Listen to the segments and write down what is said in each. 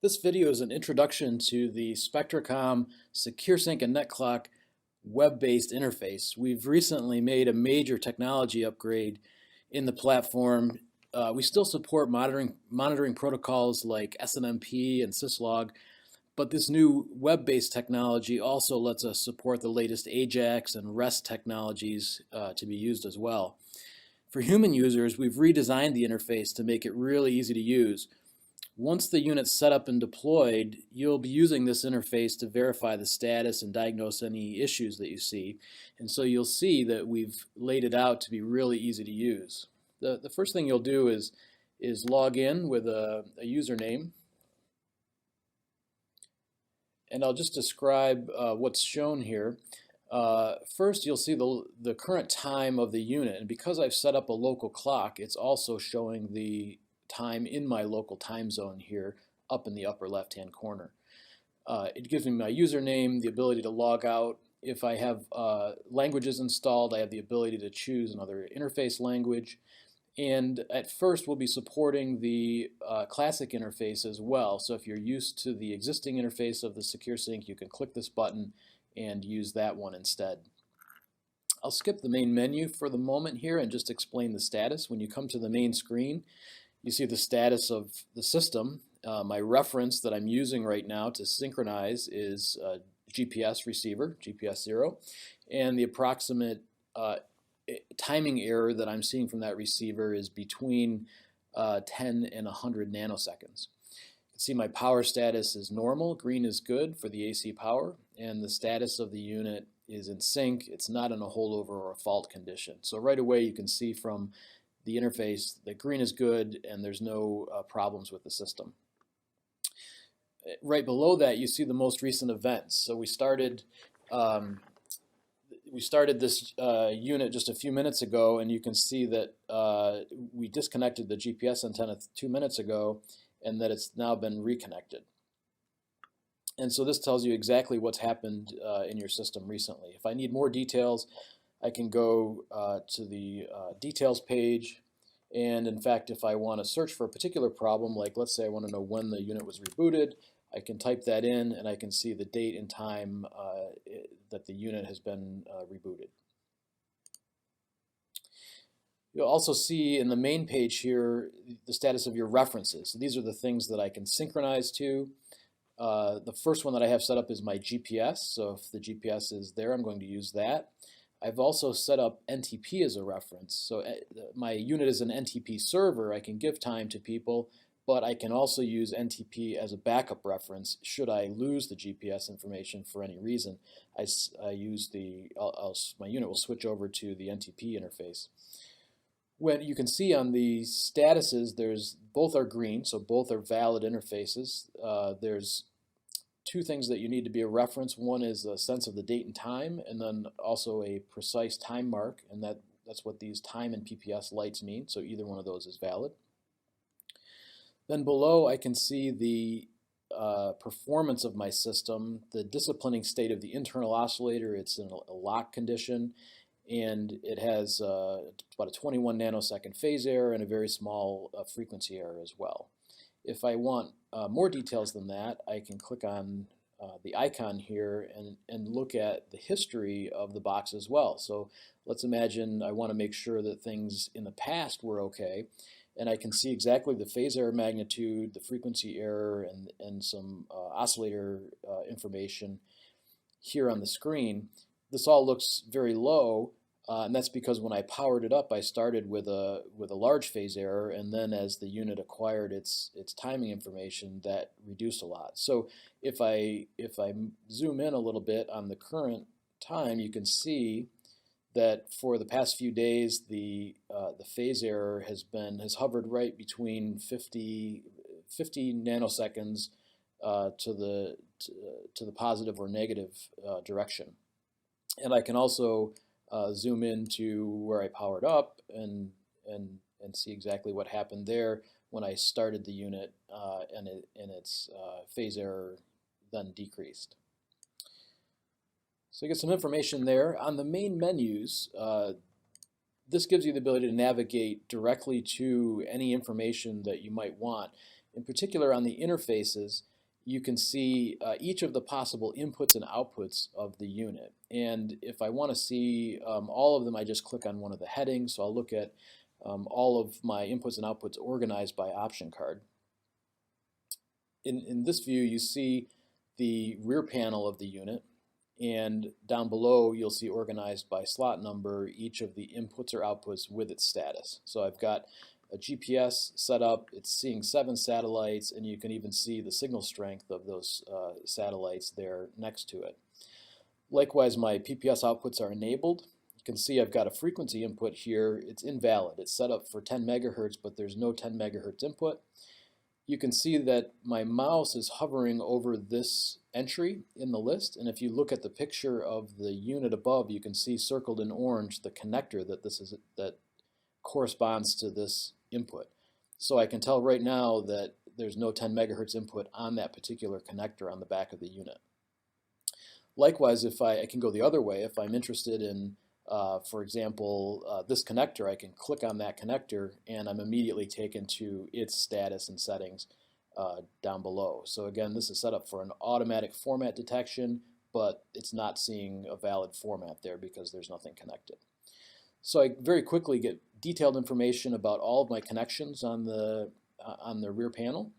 This video is an introduction to the Spectracom SecureSync and NetClock web-based interface. We've recently made a major technology upgrade in the platform. We still support monitoring protocols like SNMP and syslog, but this new web-based technology also lets us support the latest AJAX and REST technologies to be used as well. For human users, we've redesigned the interface to make it really easy to use. Once the unit's set up and deployed, you'll be using this interface to verify the status and diagnose any issues that you see. And so you'll see that we've laid it out to be really easy to use. The first thing you'll do is log in with a username. And I'll just describe what's shown here. First, you'll see the current time of the unit. And because I've set up a local clock, it's also showing the time in my local time zone here up in the upper left hand corner. It gives me my username, the ability to log out. If I have languages installed, I have the ability to choose another interface language. And at first we'll be supporting the classic interface as well. So if you're used to the existing interface of the SecureSync, you can click this button and use that one instead. I'll skip the main menu for the moment here and just explain the status. When you come to the main screen, you see the status of the system. My reference that I'm using right now to synchronize is GPS receiver, GPS 0, and the approximate timing error that I'm seeing from that receiver is between 10 and 100 nanoseconds. You can see my power status is normal, green is good for the AC power, and the status of the unit is in sync. It's not in a holdover or a fault condition. So right away you can see from the interface that green is good and there's no problems with the system. Right below that you see the most recent events. So we started this unit just a few minutes ago, and you can see that we disconnected the GPS antenna 2 minutes ago and that it's now been reconnected. And so this tells you exactly what's happened in your system recently. If I need more details, I can go to the details page, and in fact if I want to search for a particular problem, like let's say I want to know when the unit was rebooted, I can type that in and I can see the date and time that the unit has been rebooted. You'll also see in the main page here the status of your references. So these are the things that I can synchronize to. The first one that I have set up is my GPS, so if the GPS is there, I'm going to use that. I've also set up NTP as a reference, so my unit is an NTP server. I can give time to people, but I can also use NTP as a backup reference should I lose the GPS information for any reason. My unit will switch over to the NTP interface. When you can see on the statuses, both are green, so both are valid interfaces. There's two things that you need to be a reference. One is a sense of the date and time, and then also a precise time mark, and that's what these time and PPS lights mean, so either one of those is valid. Then below I can see the performance of my system, the disciplining state of the internal oscillator. It's in a lock condition, and it has about a 21 nanosecond phase error and a very small frequency error as well. If I want more details than that, I can click on the icon here and look at the history of the box as well. So let's imagine I want to make sure that things in the past were okay, and I can see exactly the phase error magnitude, the frequency error, and some oscillator information here on the screen. This all looks very low, and that's because when I powered it up, I started with a large phase error, and then as the unit acquired its timing information, that reduced a lot. So if I zoom in a little bit on the current time, you can see that for the past few days, the phase error has hovered right between 50 nanoseconds to the positive or negative direction. And I can also zoom in to where I powered up and see exactly what happened there when I started the unit and its phase error then decreased. So you get some information there. On the main menus, this gives you the ability to navigate directly to any information that you might want. In particular on the interfaces, you can see each of the possible inputs and outputs of the unit. And if I want to see all of them, I just click on one of the headings. So I'll look at all of my inputs and outputs organized by option card. In this view, you see the rear panel of the unit, and down below you'll see organized by slot number each of the inputs or outputs with its status. So I've got a GPS set up, it's seeing 7 satellites, and you can even see the signal strength of those satellites there next to it. Likewise, my PPS outputs are enabled. You can see I've got a frequency input here. It's invalid. It's set up for 10 megahertz, but there's no 10 megahertz input. You can see that my mouse is hovering over this entry in the list, and if you look at the picture of the unit above, you can see circled in orange the connector that corresponds to this input. So I can tell right now that there's no 10 megahertz input on that particular connector on the back of the unit. Likewise, if I can go the other way. If I'm interested in, for example, this connector, I can click on that connector and I'm immediately taken to its status and settings down below. So again, this is set up for an automatic format detection, but it's not seeing a valid format there because there's nothing connected. So I very quickly get detailed information about all of my connections on the rear panel.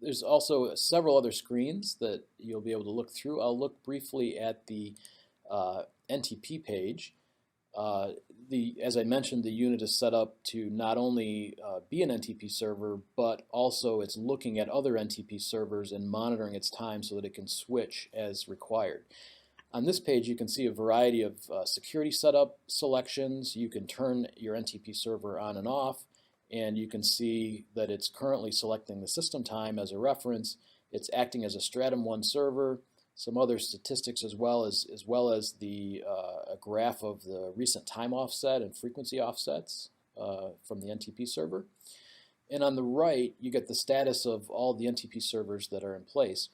There's also several other screens that you'll be able to look through. I'll look briefly at the NTP page. As I mentioned, the unit is set up to not only be an NTP server, but also it's looking at other NTP servers and monitoring its time so that it can switch as required. On this page, you can see a variety of security setup selections. You can turn your NTP server on and off, and you can see that it's currently selecting the system time as a reference. It's acting as a Stratum 1 server, some other statistics as well as the a graph of the recent time offset and frequency offsets from the NTP server. And on the right, you get the status of all the NTP servers that are in place.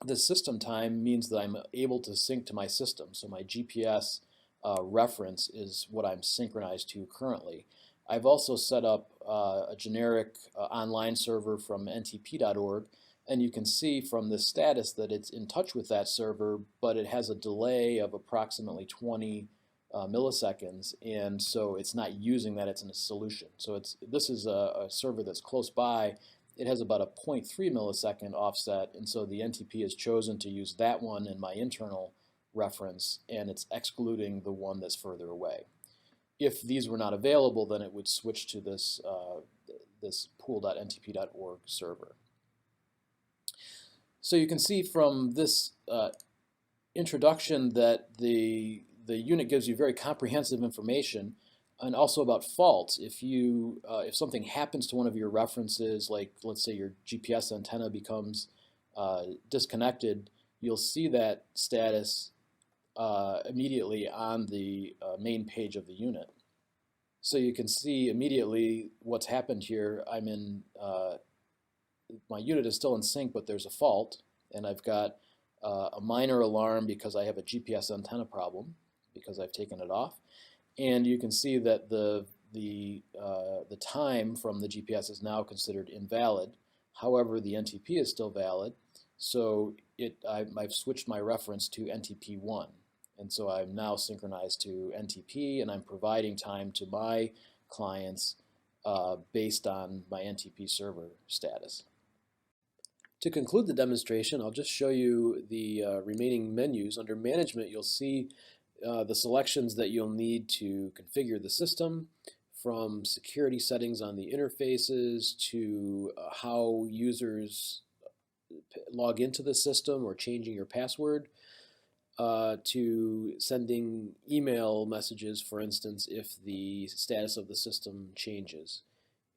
The system time means that I'm able to sync to my system. So my GPS reference is what I'm synchronized to currently. I've also set up a generic online server from ntp.org, and you can see from the status that it's in touch with that server, but it has a delay of approximately 20 milliseconds, and so it's not using that. It's in a solution. So this is a server that's close by. It has about a 0.3 millisecond offset, and so the NTP has chosen to use that one in my internal reference, and it's excluding the one that's further away. If these were not available, then it would switch to this, this pool.ntp.org server. So you can see from this introduction that the unit gives you very comprehensive information, and also about faults. If something happens to one of your references, like let's say your GPS antenna becomes disconnected, you'll see that status immediately on the main page of the unit. So you can see immediately what's happened here. I'm in my unit is still in sync, but there's a fault, and I've got a minor alarm because I have a GPS antenna problem because I've taken it off. And you can see that the time from the GPS is now considered invalid. However, the NTP is still valid, so I've switched my reference to NTP1. And so I'm now synchronized to NTP, and I'm providing time to my clients based on my NTP server status. To conclude the demonstration, I'll just show you the remaining menus. Under Management, you'll see the selections that you'll need to configure the system, from security settings on the interfaces to how users log into the system or changing your password, to sending email messages, for instance, if the status of the system changes.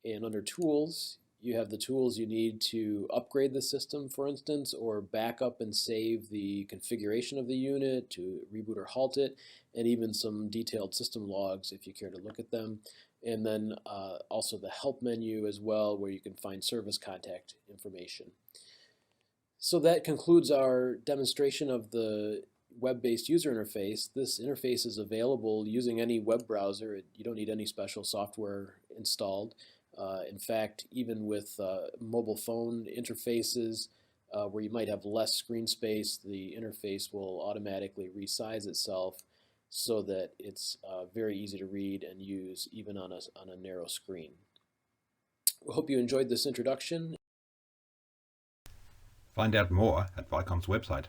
And under Tools, you have the tools you need to upgrade the system, for instance, or back up and save the configuration of the unit, to reboot or halt it, and even some detailed system logs if you care to look at them. And then also the Help menu as well, where you can find service contact information. So that concludes our demonstration of the web-based user interface. This interface is available using any web browser. You don't need any special software installed. In fact, even with mobile phone interfaces where you might have less screen space, the interface will automatically resize itself so that it's very easy to read and use even on a narrow screen. We hope you enjoyed this introduction. Find out more at Vicom's website.